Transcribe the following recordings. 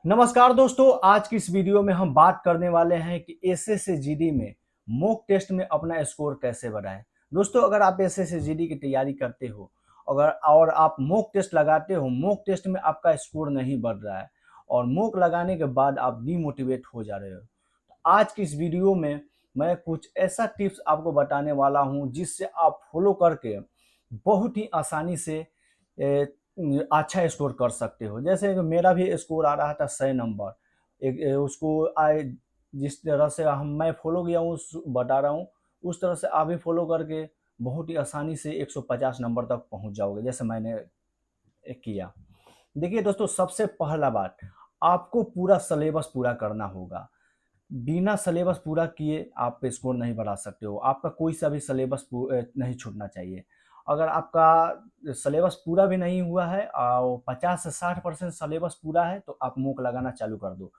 नमस्कार दोस्तों, आज की इस वीडियो में हम बात करने वाले हैं कि एसएससी जीडी में मॉक टेस्ट में अपना स्कोर कैसे बढ़ाएं। दोस्तों, अगर आप एसएससी जीडी की तैयारी करते हो अगर और आप मॉक टेस्ट लगाते हो, मॉक टेस्ट में आपका स्कोर नहीं बढ़ रहा है और मॉक लगाने के बाद आप डीमोटिवेट हो जा रहे हो, तो आज की इस वीडियो में मैं कुछ ऐसा टिप्स आपको बताने वाला हूं जिससे आप फॉलो करके बहुत ही आसानी से अच्छा स्कोर कर सकते हो। जैसे कि मेरा भी स्कोर आ रहा था 100 नंबर। उसको आए जिस तरह से हम मैं फॉलो किया हूँ बता रहा हूँ, उस तरह से आप भी फॉलो करके बहुत ही आसानी से 150 नंबर तक पहुँच जाओगे जैसे मैंने किया। देखिए दोस्तों, सबसे पहला बात, आपको पूरा सिलेबस पूरा करना होगा। बिना सिलेबस पूरा किए आप स्कोर नहीं बढ़ा सकते हो। आपका कोई सा भी सिलेबस नहीं छूटना चाहिए। अगर आपका सिलेबस पूरा भी नहीं हुआ है और 50 से 60% सिलेबस पूरा है तो आप मूक लगाना चालू कर दो।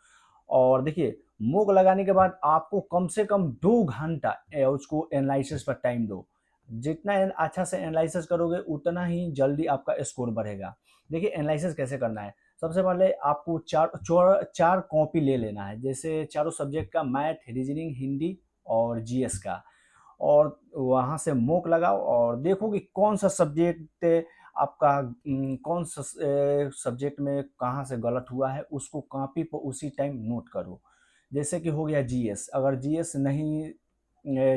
और देखिए, मूक लगाने के बाद आपको कम से कम 2 घंटा उसको एनालिसिस पर टाइम दो। जितना अच्छा से एनालिसिस करोगे उतना ही जल्दी आपका स्कोर बढ़ेगा। देखिए, एनालिसिस कैसे करना है। सबसे पहले आपको चार कॉपी ले लेना है, जैसे चारों सब्जेक्ट का, मैथ, रीजनिंग, हिंदी और जीएस का। और वहाँ से मॉक लगाओ और देखो कि कौन सा सब्जेक्ट आपका कौन सा सब्जेक्ट में कहाँ से गलत हुआ है, उसको कॉपी पर उसी टाइम नोट करो। जैसे कि हो गया जीएस, अगर जीएस नहीं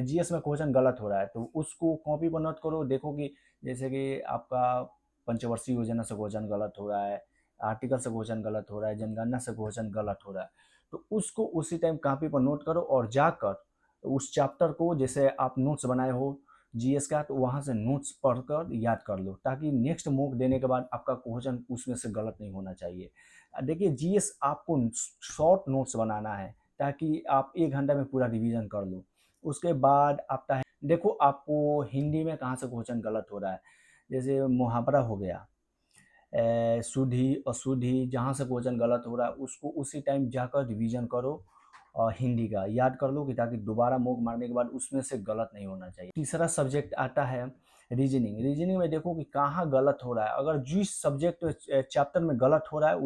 जीएस में क्वेश्चन गलत हो रहा है तो उसको कॉपी पर नोट करो। देखो कि जैसे कि आपका पंचवर्षीय योजना से क्वेश्चन गलत हो रहा है, आर्टिकल से क्वेश्चन गलत हो रहा है, जनगणना से क्वेश्चन गलत हो रहा है, तो उसको उसी टाइम कॉपी पर नोट करो और जाकर उस चैप्टर को, जैसे आप नोट्स बनाए हो जीएस का, तो वहाँ से नोट्स पढ़कर याद कर लो ताकि नेक्स्ट मॉक देने के बाद आपका क्वेश्चन उसमें से गलत नहीं होना चाहिए। देखिए, जीएस आपको शॉर्ट नोट्स बनाना है ताकि आप 1 घंटा में पूरा रिवीजन कर लो। उसके बाद आता है, देखो आपको हिंदी में कहाँ से क्वेश्चन गलत हो रहा है। जैसे मुहावरा हो गया, शुद्धि अशुद्धि, जहाँ से क्वेश्चन गलत हो रहा है उसको उसी टाइम जाकर रिवीजन करो और हिंदी का याद कर लो कि ताकि दोबारा मूक मारने के बाद उसमें से गलत नहीं होना चाहिए। तीसरा सब्जेक्ट आता है रीजनिंग। रीजनिंग में देखो कि कहाँ गलत हो रहा है। अगर जिस सब्जेक्ट चैप्टर में गलत हो रहा है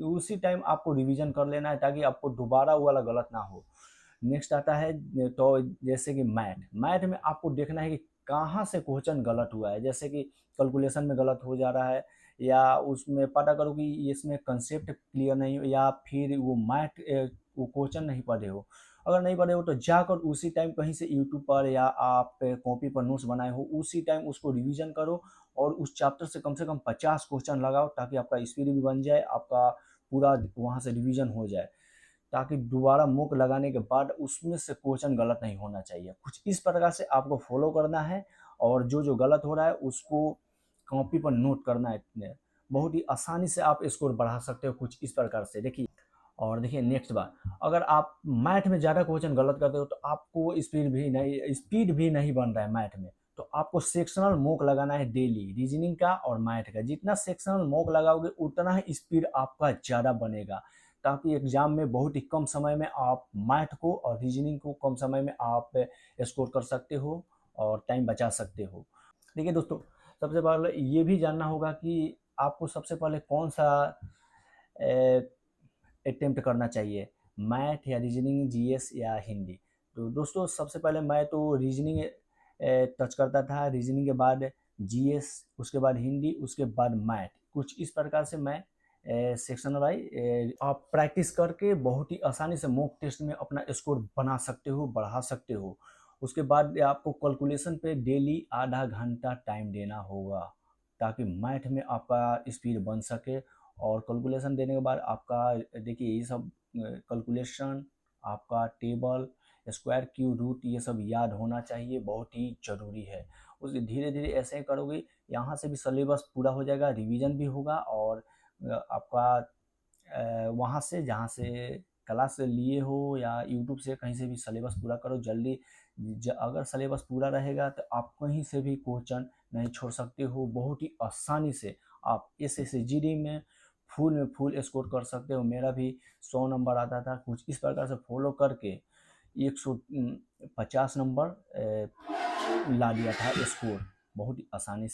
उसी टाइम आपको रिवीजन कर लेना है ताकि आपको दोबारा वो वाला गलत ना हो। नेक्स्ट आता है, तो जैसे कि मैथ। मैथ में आपको देखना है कि कहाँ से क्वेश्चन गलत हुआ है। जैसे कि कैलकुलेशन में गलत हो जा रहा है, या उसमें पता करो कि इसमें कंसेप्ट क्लियर नहीं हो, या फिर वो मैथ वो क्वेश्चन नहीं पढ़े हो। अगर नहीं पढ़े हो तो जाकर उसी टाइम कहीं से यूट्यूब पर या आप कॉपी पर नोट्स बनाए हो उसी टाइम उसको रिवीजन करो और उस चैप्टर से कम 50 क्वेश्चन लगाओ ताकि आपका स्पीड भी बन जाए, आपका पूरा वहाँ से रिवीजन हो जाए, ताकि दोबारा मूक लगाने के बाद उसमें से क्वेश्चन गलत नहीं होना चाहिए। कुछ इस प्रकार से आपको फॉलो करना है और जो जो गलत हो रहा है उसको कॉपी पर नोट करना है। इतने बहुत ही आसानी से आप स्कोर बढ़ा सकते हो कुछ इस प्रकार से। देखिए, और देखिए नेक्स्ट बात, अगर आप मैथ में ज़्यादा क्वेश्चन गलत करते हो तो आपको स्पीड भी नहीं बन रहा है मैथ में, तो आपको सेक्शनल मॉक लगाना है डेली, रीजनिंग का और मैथ का। जितना सेक्शनल मॉक लगाओगे उतना ही स्पीड आपका ज़्यादा बनेगा, ताकि एग्जाम में बहुत ही कम समय में आप मैथ को और रीजनिंग को कम समय में आप स्कोर कर सकते हो और टाइम बचा सकते हो। देखिए दोस्तों, सबसे पहले ये भी जानना होगा कि आपको सबसे पहले कौन सा अटेम्प्ट करना चाहिए, मैथ या रीजनिंग, जीएस या हिंदी। तो दोस्तों, सबसे पहले मैं तो रीजनिंग टच करता था, रीजनिंग के बाद जीएस, उसके बाद हिंदी, उसके बाद मैथ। कुछ इस प्रकार से मैं सेक्शन वाइज आप प्रैक्टिस करके बहुत ही आसानी से मॉक टेस्ट में अपना स्कोर बना सकते हो, बढ़ा सकते हो। उसके बाद आपको कैलकुलेशन पे डेली आधा घंटा टाइम देना होगा ताकि मैथ में आपका स्पीड बन सके। और कैलकुलेशन देने के बाद आपका, देखिए ये सब कैलकुलेशन, आपका टेबल, स्क्वायर, क्यू, रूट, ये सब याद होना चाहिए, बहुत ही ज़रूरी है। उसे धीरे धीरे ऐसे ही करोगे, यहाँ से भी सिलेबस पूरा हो जाएगा, रिवीजन भी होगा और आपका वहाँ से जहाँ से क्लास से लिए हो या यूट्यूब से कहीं से भी सिलेबस पूरा करो जल्दी। अगर सिलेबस पूरा रहेगा तो आप कहीं से भी क्वेश्चन नहीं छोड़ सकते हो। बहुत ही आसानी से आप एसएससी जीडी में फुल स्कोर कर सकते हो। मेरा भी 100 नंबर आता था। कुछ इस प्रकार से फॉलो करके 150 नंबर ला दिया था स्कोर बहुत ही आसानी से।